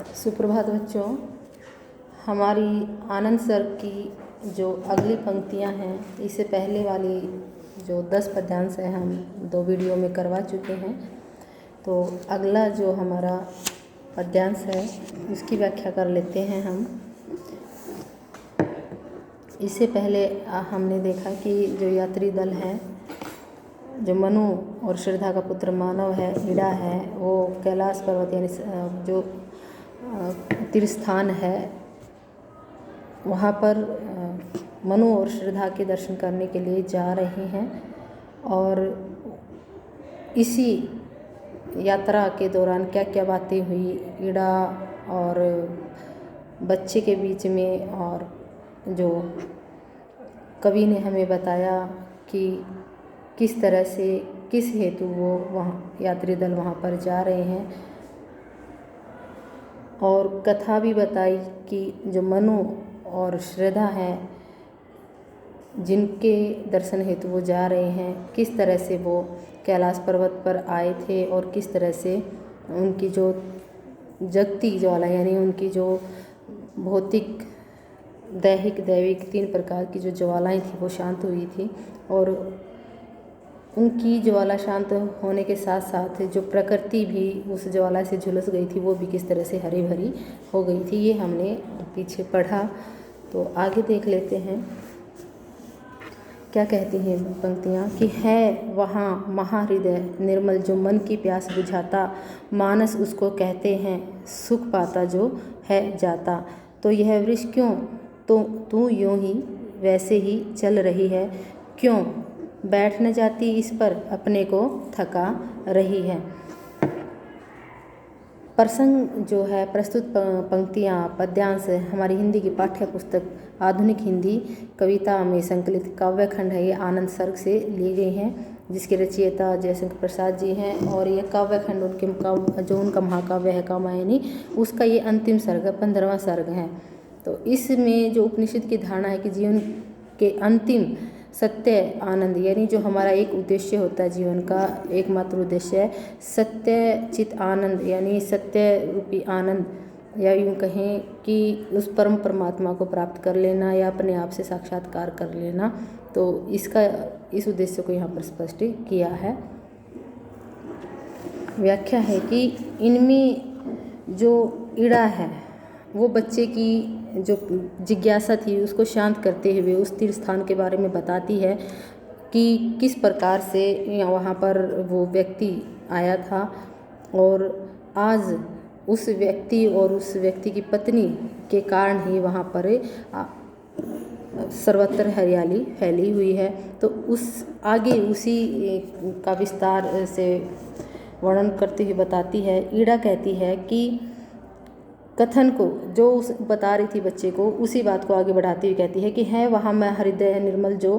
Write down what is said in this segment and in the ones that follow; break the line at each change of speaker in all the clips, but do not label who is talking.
सुप्रभात बच्चों। हमारी आनंद सर की जो अगली पंक्तियां हैं, इससे पहले वाली जो 10 पद्यांश है हम 2 वीडियो में करवा चुके हैं। तो अगला जो हमारा पद्यांश है उसकी व्याख्या कर लेते हैं हम। इससे पहले हमने देखा कि जो यात्री दल है, जो मनु और श्रद्धा का पुत्र मानव है, इड़ा है, वो कैलाश पर्वत यानी जो तीर्थस्थान है वहाँ पर मनु और श्रद्धा के दर्शन करने के लिए जा रहे हैं। और इसी यात्रा के दौरान क्या क्या बातें हुई इड़ा और बच्चे के बीच में, और जो कवि ने हमें बताया कि किस तरह से किस हेतु वो वहाँ यात्री दल वहाँ पर जा रहे हैं। और कथा भी बताई कि जो मनु और श्रद्धा हैं जिनके दर्शन हेतु वो जा रहे हैं, किस तरह से वो कैलाश पर्वत पर आए थे और किस तरह से उनकी जो जगती ज्वाला यानी उनकी जो भौतिक दैहिक दैविक 3 प्रकार की जो ज्वालाएं थी वो शांत हुई थी। और उनकी ज्वाला शांत होने के साथ साथ जो प्रकृति भी उस ज्वाला से झुलस गई थी वो भी किस तरह से हरी भरी हो गई थी, ये हमने पीछे पढ़ा। तो आगे देख लेते हैं क्या कहती हैं पंक्तियाँ कि है वहाँ महाहृदय निर्मल जो मन की प्यास बुझाता, मानस उसको कहते हैं सुख पाता जो है जाता। तो यह वृक्ष क्यों तो तू यूं ही वैसे ही चल रही है, क्यों बैठ न जाती इस पर अपने को थका रही है। प्रसंग जो है प्रस्तुत पंक्तियाँ पद्यांश हमारी हिंदी की पाठ्य पुस्तक आधुनिक हिंदी कविता में संकलित काव्य खंड है। ये आनंद सर्ग से ली गई हैं, जिसके रचयिता जयशंकर प्रसाद जी हैं। और ये काव्य खंड उनके जो उनका महाकाव्य है कामायनी, उसका ये अंतिम सर्ग है, 15वां सर्ग है। तो इसमें जो उपनिषद की धारणा है कि जीवन के अंतिम सत्य आनंद यानी जो हमारा एक उद्देश्य होता है, जीवन का एकमात्र उद्देश्य है सत्य चित आनंद यानी सत्य रूपी आनंद, या यूँ कहें कि उस परम परमात्मा को प्राप्त कर लेना या अपने आप से साक्षात्कार कर लेना। तो इस उद्देश्य को यहाँ पर स्पष्ट किया है। व्याख्या है कि इनमें जो इड़ा है वो बच्चे की जो जिज्ञासा थी उसको शांत करते हुए उस तीर्थ स्थान के बारे में बताती है कि किस प्रकार से वहाँ पर वो व्यक्ति आया था, और आज उस व्यक्ति और उस व्यक्ति की पत्नी के कारण ही वहाँ पर सर्वत्र हरियाली फैली हुई है। तो उस आगे उसी का विस्तार से वर्णन करते हुए बताती है। ईड़ा कहती है कि कथन को जो उस बता रही थी बच्चे को, उसी बात को आगे बढ़ाती हुई कहती है कि है वहाँ मैं हृदय निर्मल जो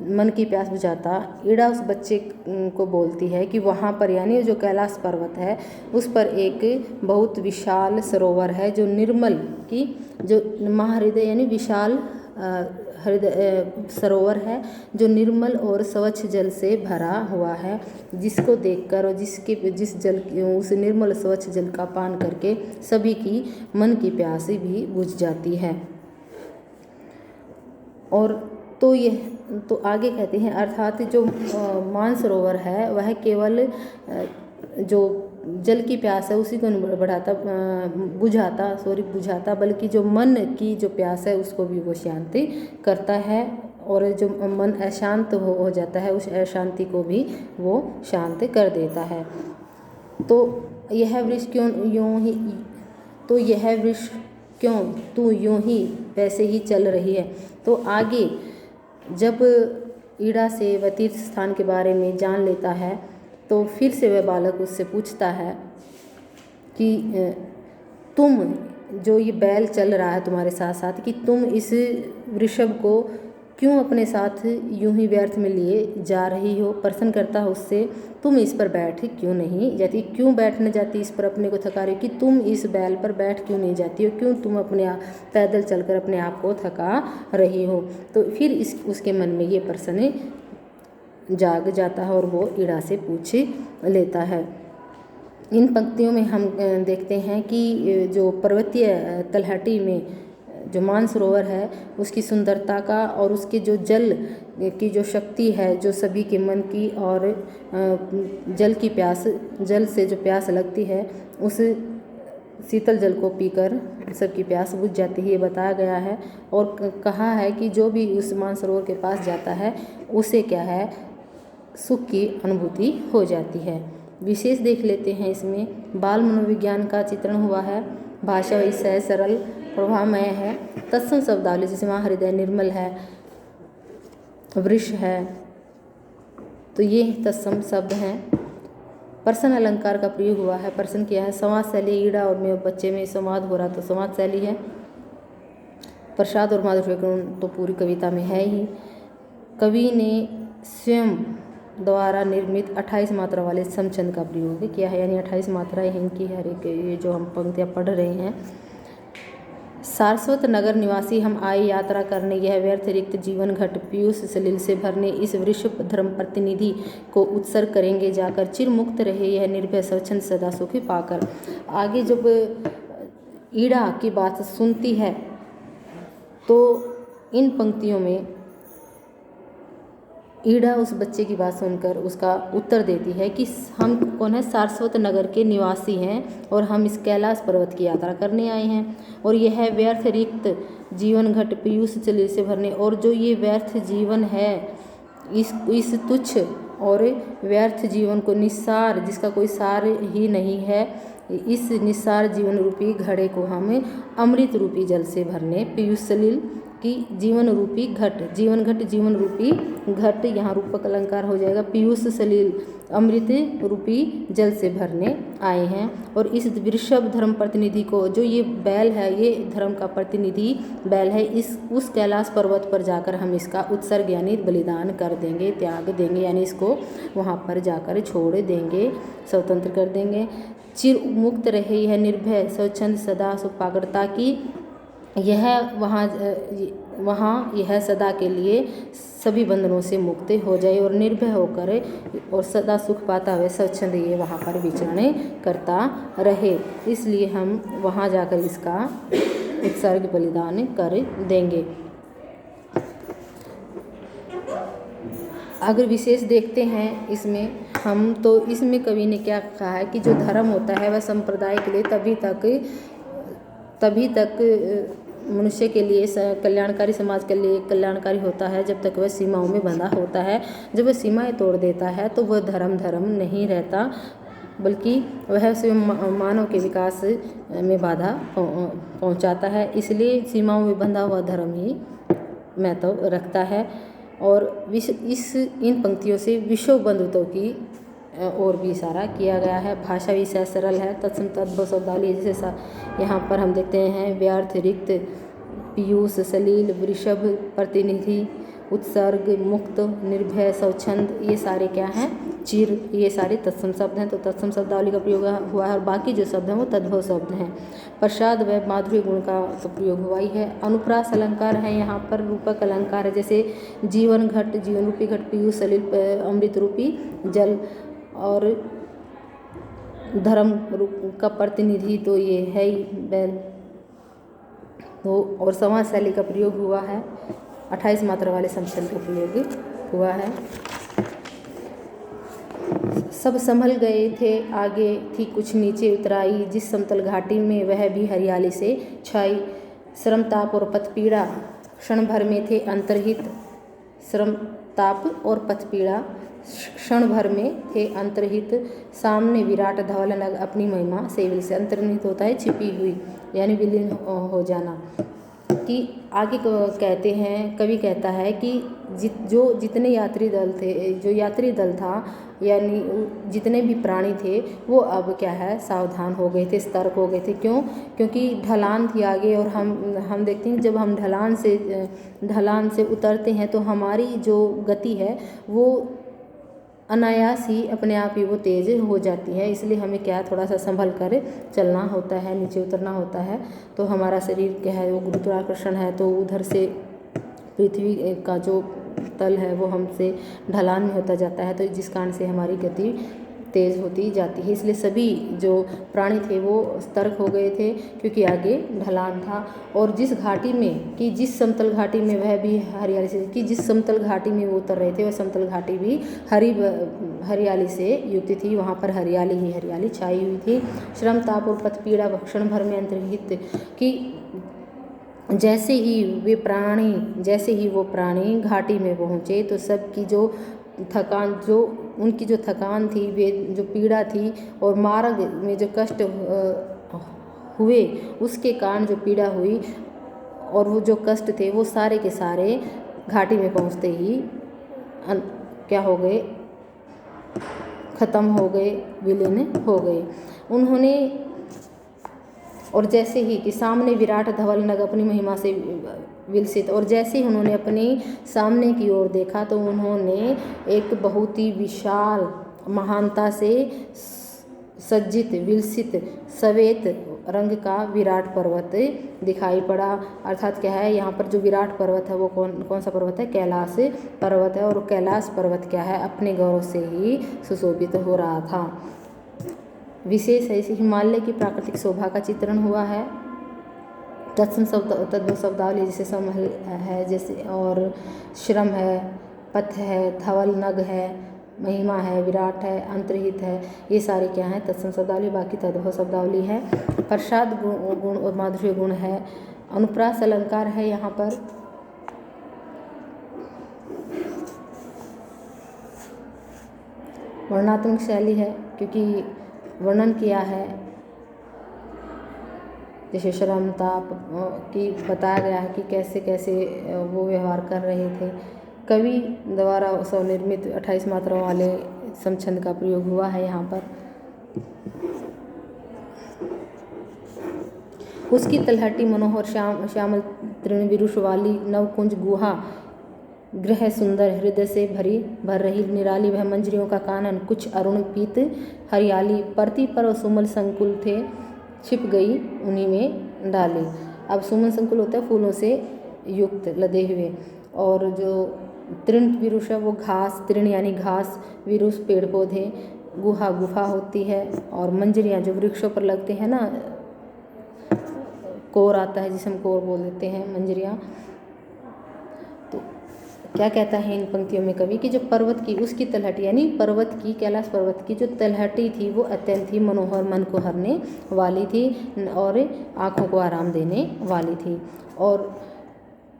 मन की प्यास बुझाता। ईड़ा उस बच्चे को बोलती है कि वहाँ पर यानी जो कैलाश पर्वत है उस पर एक बहुत विशाल सरोवर है जो निर्मल की जो महाहृदय यानी विशाल हृदय सरोवर है जो निर्मल और स्वच्छ जल से भरा हुआ है, जिसको देखकर और जिस जल उस निर्मल स्वच्छ जल का पान करके सभी की मन की प्यास भी बुझ जाती है। और तो आगे कहते हैं अर्थात जो मानसरोवर है वह केवल जो जल की प्यास है उसी को बुझाता बल्कि जो मन की जो प्यास है उसको भी वो शांति करता है। और जो मन अशांत हो जाता है उस अशांति को भी वो शांत कर देता है। तो यह वृक्ष क्यों तू यूं ही वैसे ही चल रही है। तो आगे जब ईड़ा से वह तीर्थ स्थान के बारे में जान लेता है तो फिर से वह बालक उससे पूछता है कि तुम जो ये बैल चल रहा है तुम्हारे साथ साथ, कि तुम इस वृषभ को क्यों अपने साथ यूं ही व्यर्थ में लिए जा रही हो। प्रश्न करता है उससे तुम इस पर बैठ क्यों नहीं जाती, क्यों बैठ न जाती इस पर अपने को थका रही हो, कि तुम इस बैल पर बैठ क्यों नहीं जाती हो, क्यों तुम अपने पैदल चलकर अपने आप को थका रही हो। तो फिर उसके मन में ये प्रश्न जाग जाता है और वो ईड़ा से पूछ लेता है। इन पंक्तियों में हम देखते हैं कि जो पर्वतीय तलहटी में जो मानसरोवर है उसकी सुंदरता का और उसके जो जल की जो शक्ति है, जो सभी के मन की और जल से जो प्यास लगती है उस शीतल जल को पीकर सबकी प्यास बुझ जाती है, ये बताया गया है। और कहा है कि जो भी उस मानसरोवर के पास जाता है उसे क्या है, सुख की अनुभूति हो जाती है। विशेष देख लेते हैं, इसमें बाल मनोविज्ञान का चित्रण हुआ है। भाषा विषय सरल प्रभावमय है। तत्सम शब्दावली जैसे वहाँ हृदय निर्मल है, वृष है, तो ये तत्सम शब्द हैं। पर्सन अलंकार का प्रयोग हुआ है। पर्सन क्या है, संवाद शैली। ईड़ा और में बच्चे में संवाद हो रहा तो संवाद शैली है। प्रसाद और माधुर्य गुण तो पूरी कविता में है ही। कवि ने स्वयं द्वारा निर्मित 28 मात्रा वाले समछंद का प्रयोग किया है, यानी 28 मात्राएं हैं इनकी हर एक, ये जो हम पंक्तियाँ पढ़ रहे हैं। सारस्वत नगर निवासी हम आए यात्रा करने, यह व्यर्थ रिक्त जीवन घट पीयूष सलिल से भरने, इस वृषभ धर्म प्रतिनिधि को उत्सर्ग करेंगे जाकर, चिर मुक्त रहे यह निर्भय स्वच्छंद सदा सुखी पाकर। आगे जब ईड़ा की बात सुनती है तो इन पंक्तियों में ईड़ा उस बच्चे की बात सुनकर उसका उत्तर देती है कि हम कौन है, सारस्वत नगर के निवासी हैं और हम इस कैलाश पर्वत की यात्रा करने आए हैं, और यह व्यर्थ रिक्त जीवन घट पीयूष जल से भरने, और जो ये व्यर्थ जीवन है इस तुच्छ और व्यर्थ जीवन को निस्सार, जिसका कोई सार ही नहीं है, इस निस्सार जीवन रूपी घड़े को हम अमृत रूपी जल से भरने, पीयूष सलिल की जीवन रूपी घट, जीवन घट जीवन रूपी घट, यहाँ रूपक अलंकार हो जाएगा, पीयूष सलिल अमृत रूपी जल से भरने आए हैं। और इस वृषभ धर्म प्रतिनिधि को, जो ये बैल है, ये धर्म का प्रतिनिधि बैल है, उस कैलाश पर्वत पर जाकर हम इसका उत्सर्ग यानी बलिदान कर देंगे, त्याग देंगे, यानी इसको वहाँ पर जाकर छोड़ देंगे, स्वतंत्र कर देंगे। चिर मुक्त रहे यह निर्भय स्वच्छंद सदा सुपाकर, ताकि यह वहाँ यह सदा के लिए सभी बंधनों से मुक्त हो जाए और निर्भय होकर और सदा सुख पाता हुआ स्वच्छंद ये वहाँ पर विचरण करता रहे। इसलिए हम वहाँ जाकर इसका उत्सर्ग बलिदान कर देंगे। अगर विशेष देखते हैं इसमें हम, तो इसमें कवि ने क्या कहा है कि जो धर्म होता है वह संप्रदाय के लिए तभी तक मनुष्य के लिए कल्याणकारी, समाज के लिए कल्याणकारी होता है जब तक वह सीमाओं में बंधा होता है। जब वह सीमाएं तोड़ देता है तो वह धर्म नहीं रहता, बल्कि वह स्वयं मानव के विकास में बाधा पहुंचाता है। इसलिए सीमाओं में बंधा हुआ धर्म ही महत्व रखता है। और इन पंक्तियों से विश्व बंधुत्व की और भी इशारा किया गया है। भाषा विषय सरल है। तत्सम तद्भव शब्दावली जैसे यहाँ पर हम देखते हैं, व्यर्थ रिक्त पीयूष सलील वृषभ प्रतिनिधि उत्सर्ग मुक्त निर्भय स्वच्छंद, ये सारे क्या हैं, चिर, ये सारे तत्सम शब्द हैं। तो तत्सम शब्दावली का प्रयोग हुआ है और बाकी जो शब्द हैं वो तद्भव शब्द हैं। प्रसाद व माधुर्य गुण का तो प्रयोग हुआ ही है। अनुप्रास अलंकार है, यहाँ पर रूपक अलंकार है, जैसे जीवन घट जीवन रूपी घट पीयूष सलिल अमृत रूपी जल, और धर्म का प्रतिनिधि तो ये है ही बैल। तो और समाज शैली का प्रयोग हुआ है, 28 मात्रा वाले समछंद का प्रयोग हुआ है। सब संभल गए थे आगे थी कुछ नीचे उतराई, जिस समतल घाटी में वह भी हरियाली से छाई, श्रम ताप और पथ पीड़ा क्षण भर में थे अंतर्हित, श्रम ताप और पथ पीड़ा क्षण भर में थे अंतर्हित, सामने विराट धवल नग अपनी महिमा सेविल से अंतर्निहित होता है छिपी हुई, यानी विलीन हो जाना। कि आगे कहते हैं, कवि कहता है कि जितने यात्री दल थे, जो यात्री दल था यानी जितने भी प्राणी थे वो अब क्या है, सावधान हो गए थे, सतर्क हो गए थे। क्यों? क्योंकि ढलान थी आगे, और हम देखते हैं जब हम ढलान से उतरते हैं तो हमारी जो गति है वो अनायास ही अपने आप ही वो तेज़ हो जाती है। इसलिए हमें क्या, थोड़ा सा संभल कर चलना होता है, नीचे उतरना होता है। तो हमारा शरीर क्या है, वो गुरुत्वाकर्षण है, तो उधर से पृथ्वी का जो तल है वो हमसे ढलान में होता जाता है, तो जिस कारण से हमारी गति तेज़ होती जाती है। इसलिए सभी जो प्राणी थे वो सतर्क हो गए थे, क्योंकि आगे ढलान था। और जिस घाटी में कि जिस समतल घाटी में वह भी हरियाली से कि जिस समतल घाटी में वो उतर रहे थे, वह समतल घाटी भी हरियाली से युक्त थी। वहाँ पर हरियाली ही हरियाली छाई हुई थी। श्रम, ताप और पथ पीड़ा क्षण भर में अंतर्हित कि जैसे ही वो प्राणी घाटी में पहुँचे तो सबकी जो थकान, उनकी जो थकान थी, वे जो पीड़ा थी और मार्ग में जो कष्ट हुए उसके कारण जो पीड़ा हुई और वो जो कष्ट थे वो सारे के सारे घाटी में पहुँचते ही क्या हो गए, खत्म हो गए, विलीन हो गए। उन्होंने और जैसे ही कि सामने विराट धवल नग अपनी महिमा से विलसित, और जैसे ही उन्होंने अपने सामने की ओर देखा तो उन्होंने एक बहुत ही विशाल महानता से सज्जित विलसित श्वेत रंग का विराट पर्वत दिखाई पड़ा। अर्थात क्या है, यहाँ पर जो विराट पर्वत है वो कौन सा पर्वत है? कैलाश पर्वत है। और कैलाश पर्वत क्या है, अपने गौरव से ही सुशोभित हो रहा था। विशेष है इसे हिमालय की प्राकृतिक शोभा का चित्रण हुआ है। तत्व शब्दावली जैसे समहल है, जैसे और श्रम है, पथ है, धवल नग है, महिमा है, विराट है, अंतर्हित है, ये सारे क्या हैं? तत्सम शब्दावली। बाकी तद्भव शब्दावली है। प्रसाद गुण और माधुर्य गुण है। अनुप्रास अलंकार है यहाँ पर। वर्णात्मक शैली है, क्योंकि वर्णन किया है जैसे श्रम, ताप की बताया गया है कि कैसे कैसे वो व्यवहार कर रहे थे। कवि द्वारा स्वनिर्मित 28 मात्राओं वाले समछंद का प्रयोग हुआ है यहाँ पर। उसकी तलहटी मनोहर श्यामल तृण विरुष वाली नवकुंज गुहा गृह सुंदर हृदय से भर रही निराली वह मंजरियों का कानन कुछ अरुण पीत हरियाली परती पर सुमल संकुल थे छिप गई उन्हीं में डाली। अब सुमन संकुल होता है फूलों से युक्त लदे हुए, और जो तृण विरुष है वो घास, तृण यानी घास, विरुष पेड़ पौधे, गुफा होती है, और मंजरियाँ जो वृक्षों पर लगते हैं ना, कोर आता है जिसे हम कोर बोल देते हैं, मंजरियाँ। तो क्या कहता है इन पंक्तियों में कवि कि जो पर्वत की उसकी तलहटी यानी पर्वत की, कैलाश पर्वत की जो तलहटी थी वो अत्यंत ही मनोहर, मन को हरने वाली थी और आँखों को आराम देने वाली थी। और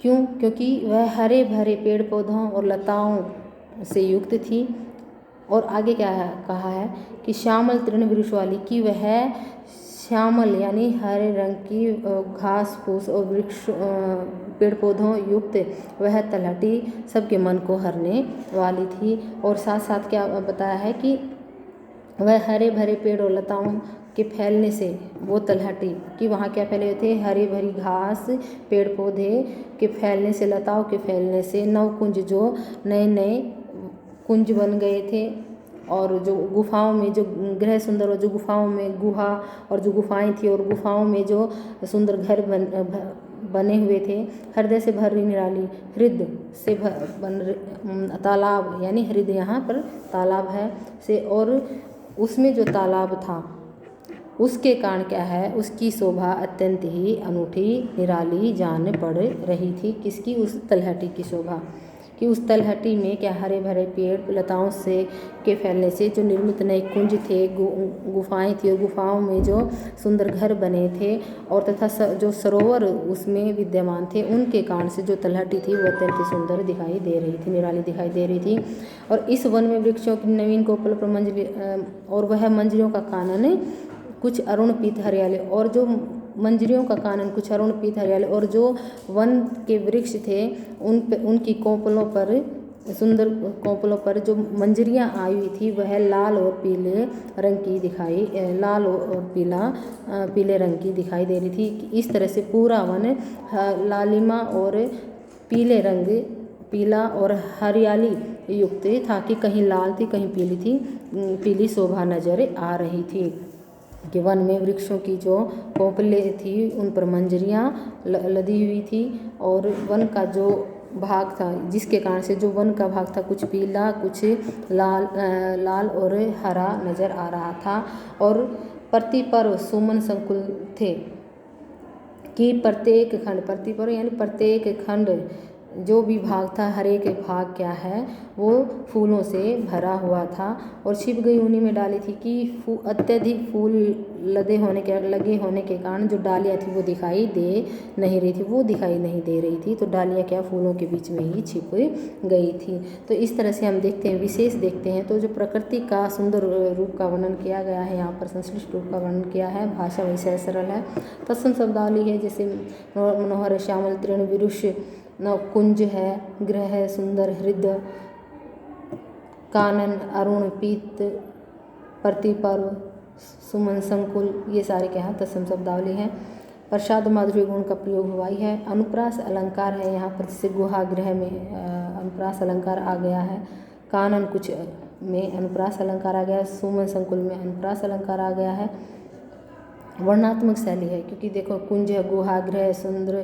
क्योंकि वह हरे भरे पेड़ पौधों और लताओं से युक्त थी। और आगे क्या कहा है कि श्यामल तृण विरुष वाली, कि वह श्यामल यानी हरे रंग की घास फूस और वृक्ष पेड़ पौधों युक्त वह तलहटी सबके मन को हरने वाली थी। और साथ साथ क्या बताया है कि वह हरे भरे पेड़ और लताओं के फैलने से वो तलहटी कि वहाँ क्या फैले हुए थे, हरी भरी घास, पेड़ पौधे के फैलने से, लताओं के फैलने से नवकुंज जो नए नए कुंज बन गए थे। और जो गुफाओं में जो गृह सुंदर, और जो गुफाओं में गुहा और जो गुफाएं थी और गुफाओं में जो सुंदर घर बने हुए थे, हृदय से भरी निराली, हृदय से तालाब यानी हृदय यहाँ पर तालाब है से, और उसमें जो तालाब था उसके कारण क्या है, उसकी शोभा अत्यंत ही अनूठी निराली जान पड़ रही थी। किसकी? उस तलहटी की शोभा, कि उस तलहटी में क्या हरे भरे पेड़ लताओं से के फैलने से जो निर्मित नए कुंज थे, गुफाएं थी, और गुफाओं में जो सुंदर घर बने थे, और तथा जो सरोवर उसमें विद्यमान थे, उनके कारण से जो तलहटी थी वो अत्यंत सुंदर दिखाई दे रही थी, निराली दिखाई दे रही थी। और इस वन में वृक्षों की नवीन कोपल पर मंजरी, और वह मंजरियों का कानन कुछ अरुण पीत हरियाली, और जो मंजरियों का कानन कुछ अरुण पीत हरियाली, और जो वन के वृक्ष थे उनकी कोपलों पर, सुंदर कोपलों पर जो मंजरियाँ आई हुई थी वह लाल और पीले रंग की लाल और पीले रंग की दिखाई दे रही थी। इस तरह से पूरा वन लालिमा और पीला और हरियाली युक्त था, कि कहीं लाल थी कहीं पीली थी, पीली शोभा नजर आ रही थी। कि वन में वृक्षों की जो कोपलें थी उन पर मंजरियाँ लदी हुई थी, और वन का जो भाग था, जिसके कारण से जो वन का भाग था कुछ पीला कुछ लाल और हरा नज़र आ रहा था। और प्रतिपर्व सुमन संकुल थे कि प्रत्येक प्रतिपर्व यानी प्रत्येक खंड जो भी भाग था, हर एक भाग क्या है वो फूलों से भरा हुआ था और छिप गई उन्हीं में डाली थी कि अत्यधिक फूल लगे होने के कारण जो डालियाँ थी वो दिखाई दे नहीं रही थी, दिखाई नहीं दे रही थी। तो डालियाँ क्या फूलों के बीच में ही छिप गई थी। तो इस तरह से हम देखते हैं, विशेष देखते हैं। तो जो प्रकृति का सुंदर रूप का वर्णन किया गया है, यहाँ पर संश्लिष्ट रूप का वर्णन किया है। भाषा वैसे सरल है। तत्सम शब्दावली है, जैसे मनोहर श्यामल तृण विरुष कुंज है, ग्रह है सुंदर हृदय, कानन अरुण पीत, प्रतिपर्व सुमन संकुल, ये सारे क्या है तत्सम शब्दावली है। प्रसाद माधुर्य गुण का प्रयोग हुआ ही है। अनुप्रास अलंकार है, यहाँ पर जैसे गुहा ग्रह में अनुप्रास अलंकार आ गया है, कानन कुछ में अनुप्रास अलंकार आ गया है, सुमन संकुल में अनुप्रास अलंकार आ गया है। वर्णात्मक शैली है, क्योंकि देखो कुंज है, गुहा ग्रह सुंदर